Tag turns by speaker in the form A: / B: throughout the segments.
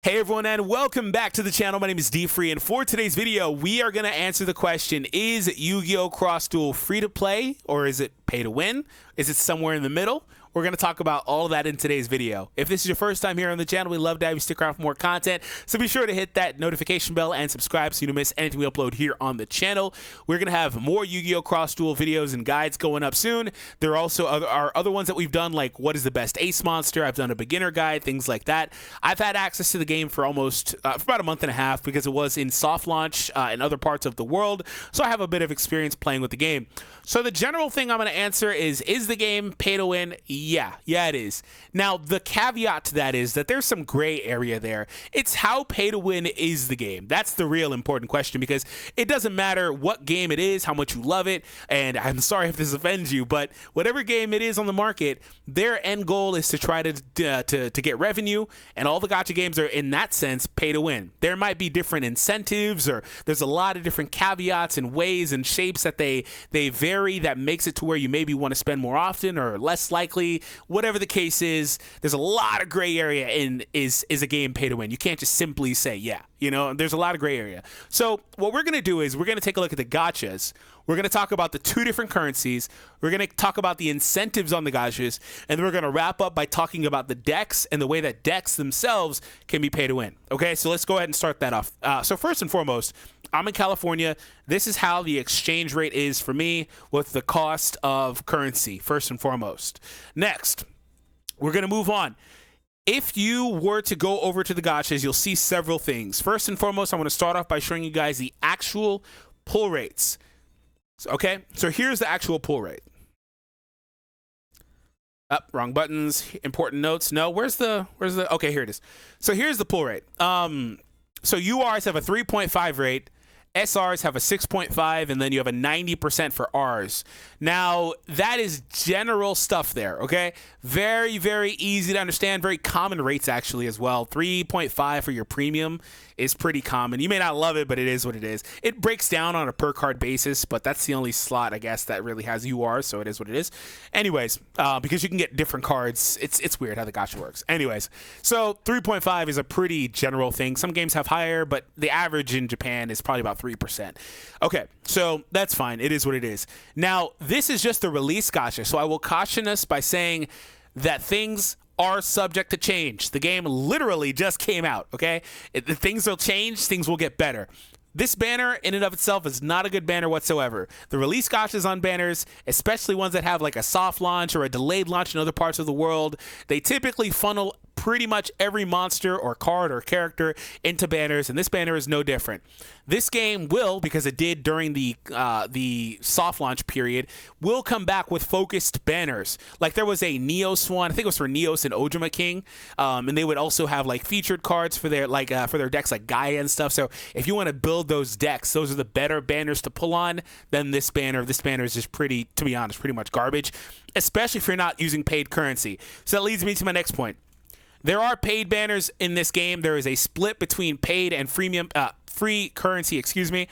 A: Hey everyone, and welcome back to the channel. My name is DFree, and for today's video, we are going to answer the question, is Yu-Gi-Oh! Cross Duel free to play, or is it pay to win? Is it somewhere in the middle? We're going to talk about all of that in today's video. If this is your first time here on the channel, we'd love to have you stick around for more content. So be sure to hit that notification bell and subscribe so you don't miss anything we upload here on the channel. We're going to have more Yu-Gi-Oh! Cross Duel videos and guides going up soon. There are also other ones that we've done, like what is the best ace monster. I've done a beginner guide, things like that. I've had access to the game for almost for about a month and a half because it was in soft launch in other parts of the world. So I have a bit of experience playing with the game. So the general thing I'm going to answer is the game pay to win? Yeah, it is. Now, the caveat to that is that there's some gray area there. It's how pay to win is the game. That's the real important question, because it doesn't matter what game it is, how much you love it, and I'm sorry if this offends you, but whatever game it is on the market, their end goal is to try to get revenue, and all the gacha games are, in that sense, pay to win. There might be different incentives, or there's a lot of different caveats and ways and shapes that they vary that makes it to where you maybe want to spend more often or less likely. Whatever the case is, there's a lot of gray area in is a game pay to win. You can't just simply say, yeah, you know, there's a lot of gray area. So what we're going to do is we're going to take a look at the gachas. We're going to talk about the two different currencies. We're going to talk about the incentives on the gachas, and then we're going to wrap up by talking about the decks and the way that decks themselves can be pay to win. Okay, so let's go ahead and start that off. So first and foremost, I'm in California. This is how the exchange rate is for me with the cost of currency, first and foremost. Next, we're going to move on. If you were to go over to the gachas, you'll see several things. First and foremost, I want to start off by showing you guys the actual pull rates. Okay, so here's the actual pull rate. Wrong buttons. Important notes. No, where's the? Okay, here it is. So here's the pull rate. So URs have a 3.5 rate. SRs have a 6.5, and then you have a 90% for Rs. Now, that is general stuff there, okay? Very, very easy to understand. Very common rates, actually, as well. 3.5 for your premium is pretty common. You may not love it, but it is what it is. It breaks down on a per-card basis, but that's the only slot, I guess, that really has URs, so it is what it is. Anyways, because you can get different cards, it's weird how the gacha works. Anyways, so 3.5 is a pretty general thing. Some games have higher, but the average in Japan is probably about 3%. Okay, so that's fine. It is what it is. Now, this is just the release gacha, so I will caution us by saying that things are subject to change. The game literally just came out, okay? Things will change, things will get better. This banner in and of itself is not a good banner whatsoever. The release gachas on banners, especially ones that have like a soft launch or a delayed launch in other parts of the world, they typically funnel pretty much every monster or card or character into banners, and this banner is no different. This game will, because it did during the soft launch period, will come back with focused banners. Like there was a Neos one, I think it was for Neos and Ojima King, and they would also have like featured cards for their for their decks like Gaia and stuff. So if you want to build those decks, those are the better banners to pull on than this banner. This banner is just pretty, to be honest, pretty much garbage, especially if you're not using paid currency. So that leads me to my next point. There are paid banners in this game. There is a split between paid and freemium, free currency, excuse me.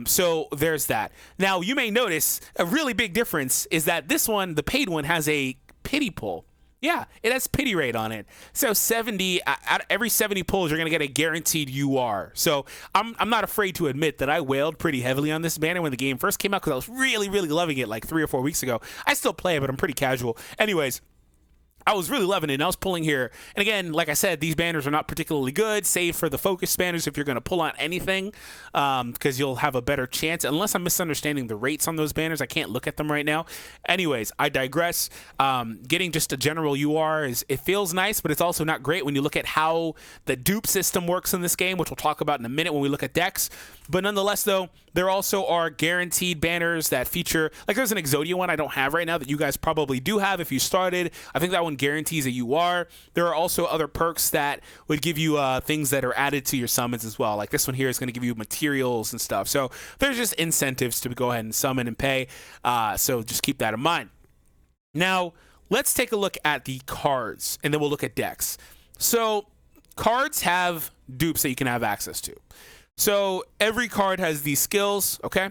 A: So there's that. Now, you may notice a really big difference is that this one, the paid one, has a pity pull. Yeah, it has pity rate on it. So 70 out of every 70 pulls, you're going to get a guaranteed UR. So I'm not afraid to admit that I wailed pretty heavily on this banner when the game first came out because I was really, really loving it like 3 or 4 weeks ago. I still play it, but I'm pretty casual. Anyways, I was really loving it, and I was pulling here. And again, like I said, these banners are not particularly good, save for the focus banners if you're going to pull on anything, because you'll have a better chance. Unless I'm misunderstanding the rates on those banners, I can't look at them right now. Anyways, I digress. Getting just a general UR, it feels nice, but it's also not great when you look at how the dupe system works in this game, which we'll talk about in a minute when we look at decks. But nonetheless, though, there also are guaranteed banners that feature, like there's an Exodia one I don't have right now that you guys probably do have if you started. I think that one guarantees a UR. There are also other perks that would give you things that are added to your summons as well. Like this one here is going to give you materials and stuff. So there's just incentives to go ahead and summon and pay. So just keep that in mind. Now, let's take a look at the cards, and then we'll look at decks. So cards have dupes that you can have access to. So every card has these skills, okay?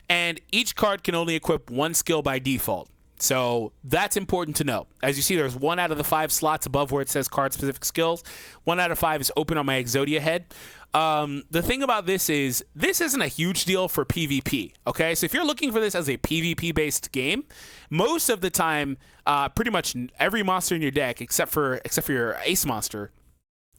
A: And each card can only equip one skill by default. So that's important to know. As you see, there's 1 out of the 5 slots above where it says card specific skills. 1 out of 5 is open on my Exodia head. The thing about this isn't a huge deal for PvP. Okay, so if you're looking for this as a PvP based game, most of the time, pretty much every monster in your deck, except for your ace monster,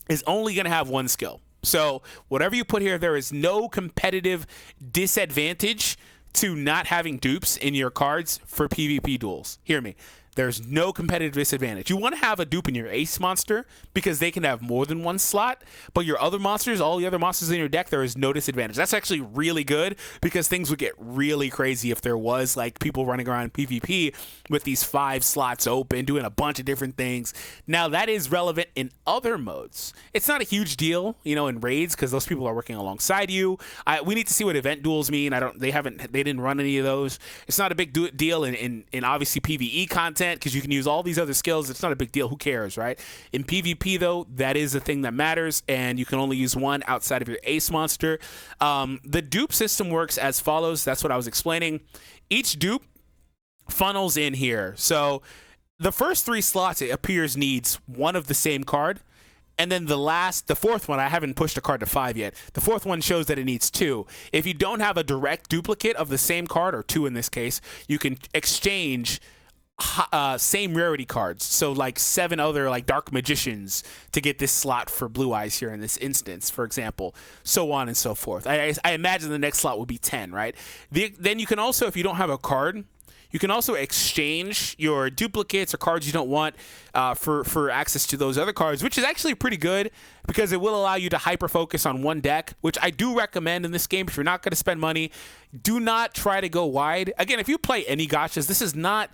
A: is only going to have 1 skill. So whatever you put here, there is no competitive disadvantage to not having dupes in your cards for PvP duels. Hear me. There's no competitive disadvantage. You want to have a dupe in your ace monster because they can have more than 1 slot, but your other monsters, all the other monsters in your deck, there is no disadvantage. That's actually really good because things would get really crazy if there was like people running around PvP with these 5 slots open, doing a bunch of different things. Now that is relevant in other modes. It's not a huge deal, you know, in raids because those people are working alongside you. We need to see what event duels mean. They didn't run any of those. It's not a big deal in obviously PvE content, because you can use all these other skills. It's not a big deal. Who cares, right? In PvP, though, that is the thing that matters, and you can only use 1 outside of your ace monster. The dupe system works as follows. That's what I was explaining. Each dupe funnels in here. So the first 3 slots, it appears, needs 1 of the same card. And then the 4th one, I haven't pushed a card to 5 yet. The 4th one shows that it needs 2. If you don't have a direct duplicate of the same card, or 2 in this case, you can exchange same rarity cards, so like 7 other like dark magicians to get this slot for blue eyes here in this instance, for example, so on and so forth. I imagine the next slot would be 10, right? Then you can also, if you don't have a card, you can also exchange your duplicates or cards you don't want for access to those other cards, which is actually pretty good because it will allow you to hyper focus on 1 deck, which I do recommend in this game. If you're not going to spend money, do not try to go wide. Again, if you play any gotchas, this is not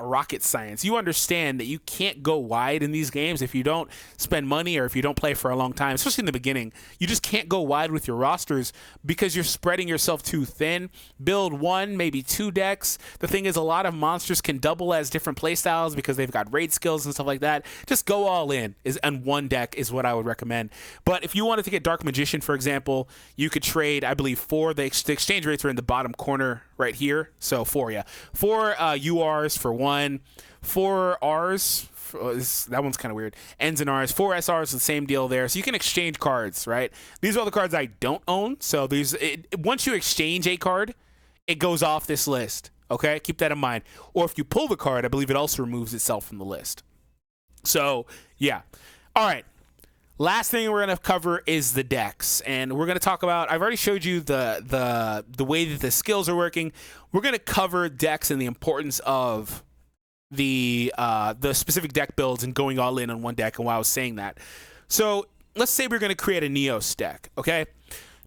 A: rocket science. You understand that you can't go wide in these games if you don't spend money or if you don't play for a long time, especially in the beginning. You just can't go wide with your rosters because you're spreading yourself too thin. Build 1, maybe 2 decks. The thing is, a lot of monsters can double as different playstyles because they've got raid skills and stuff like that. Just go all in, and 1 deck is what I would recommend. But if you wanted to get Dark Magician, for example, you could trade, I believe, 4. The exchange rates are in the bottom corner right here. So 4, yeah. 4 URs for 1, 4 Rs. That one's kind of weird. Ns and Rs. 4 SRs, the same deal there. So you can exchange cards, right? These are all the cards I don't own. So once you exchange a card, it goes off this list. Okay, keep that in mind. Or if you pull the card, I believe it also removes itself from the list. So yeah. All right. Last thing we're going to cover is the decks, and we're going to talk about, I've already showed you the way that the skills are working. We're going to cover decks and the importance of the specific deck builds and going all in on 1 deck and why I was saying that. So let's say we're going to create a Neos deck, okay?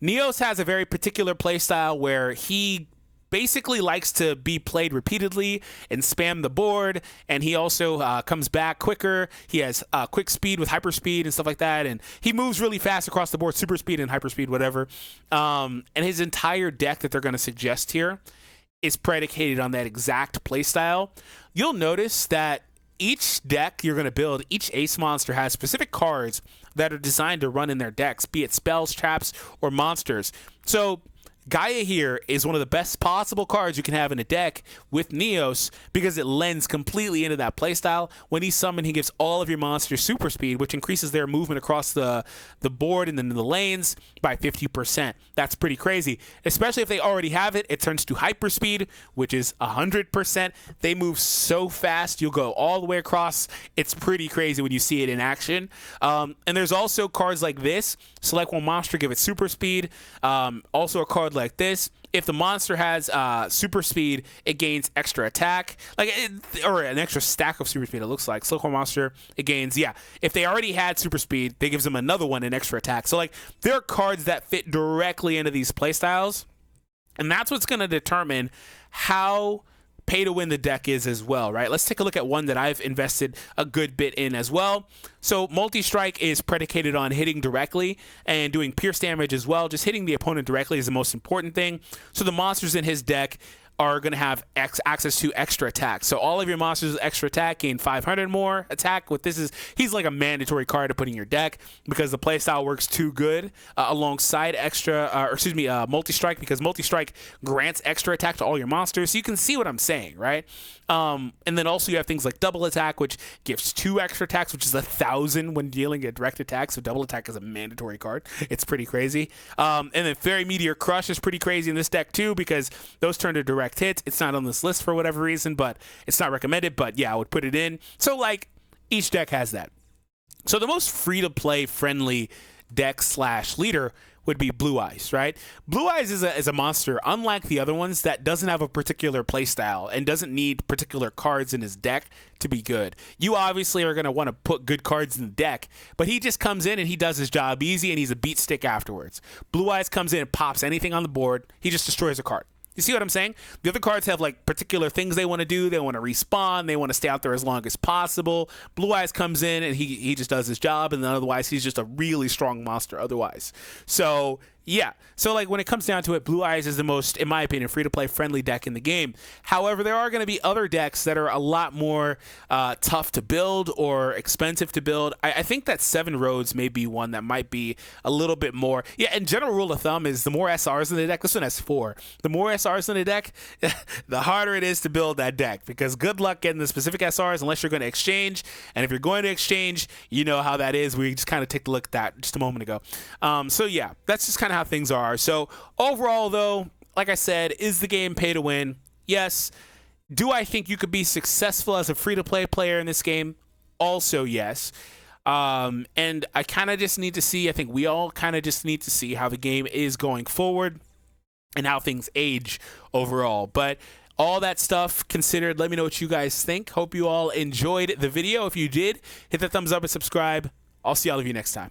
A: Neos has a very particular playstyle where he basically likes to be played repeatedly and spam the board, and he also comes back quicker. He has quick speed with hyper speed and stuff like that, and he moves really fast across the board, super speed and hyper speed, whatever. And his entire deck that they're going to suggest here is predicated on that exact playstyle. You'll notice that each deck you're going to build, each ace monster has specific cards that are designed to run in their decks, be it spells, traps, or monsters. So Gaia here is one of the best possible cards you can have in a deck with Neos because it lends completely into that playstyle. When he's summoned, he gives all of your monsters super speed, which increases their movement across the board and then the lanes by 50%. That's pretty crazy. Especially if they already have it, it turns to hyper speed, which is 100%. They move so fast, you'll go all the way across. It's pretty crazy when you see it in action. And there's also cards like this. Select one monster, give it super speed. Also a card like this. If the monster has super speed, it gains extra attack, or an extra stack of super speed. It looks like select one monster, it gains. Yeah, if they already had super speed, they gives them another one, an extra attack. So there are cards that fit directly into these playstyles, and that's what's going to determine how pay to win the deck is as well, right? Let's take a look at one that I've invested a good bit in as well. So multi-strike is predicated on hitting directly and doing pierce damage as well. Just hitting the opponent directly is the most important thing. So the monsters in his deck are going to have access to extra attack. So all of your monsters with extra attack gain 500 more attack. What this is, he's like a mandatory card to put in your deck because the playstyle works too good alongside multi-strike, because multi-strike grants extra attack to all your monsters. So you can see what I'm saying, right? And then also you have things like double attack, which gives 2 extra attacks, which is 1,000 when dealing a direct attack. So double attack is a mandatory card. It's pretty crazy. And then Fairy Meteor Crush is pretty crazy in this deck too, because those turn to direct hits. It's not on this list for whatever reason, but it's not recommended. But yeah, I would put it in. So like each deck has that. So the most free-to-play friendly deck / leader would be Blue Eyes, right? Blue Eyes is a monster, unlike the other ones, that doesn't have a particular playstyle and doesn't need particular cards in his deck to be good. You obviously are going to want to put good cards in the deck, but he just comes in and he does his job easy, and he's a beat stick afterwards. Blue Eyes comes in and pops anything on the board. He just destroys a card. You see what I'm saying? The other cards have like particular things they want to do. They want to respawn. They want to stay out there as long as possible. Blue Eyes comes in and he just does his job, and then otherwise he's just a really strong monster otherwise. So yeah, so like when it comes down to it, Blue Eyes is the most, in my opinion, free-to-play friendly deck in the game. However, there are going to be other decks that are a lot more tough to build or expensive to build. I think that 7 Roads may be one that might be a little bit more. Yeah, and general rule of thumb is the more SRs in the deck, this one has 4. The more SRs in the deck, the harder it is to build that deck, because good luck getting the specific SRs unless you're going to exchange. And if you're going to exchange, you know how that is. We just kind of took a look at that just a moment ago. So yeah, that's just kind of how things are. So overall though, like I said, is the game pay to win? Yes. Do I think you could be successful as a free-to-play player in this game? Also yes. And I kind of just need to see, I think we all kind of just need to see how the game is going forward and how things age overall. But all that stuff considered, let me know what you guys think. Hope you all enjoyed the video. If you did, hit the thumbs up and subscribe. I'll see all of you next time.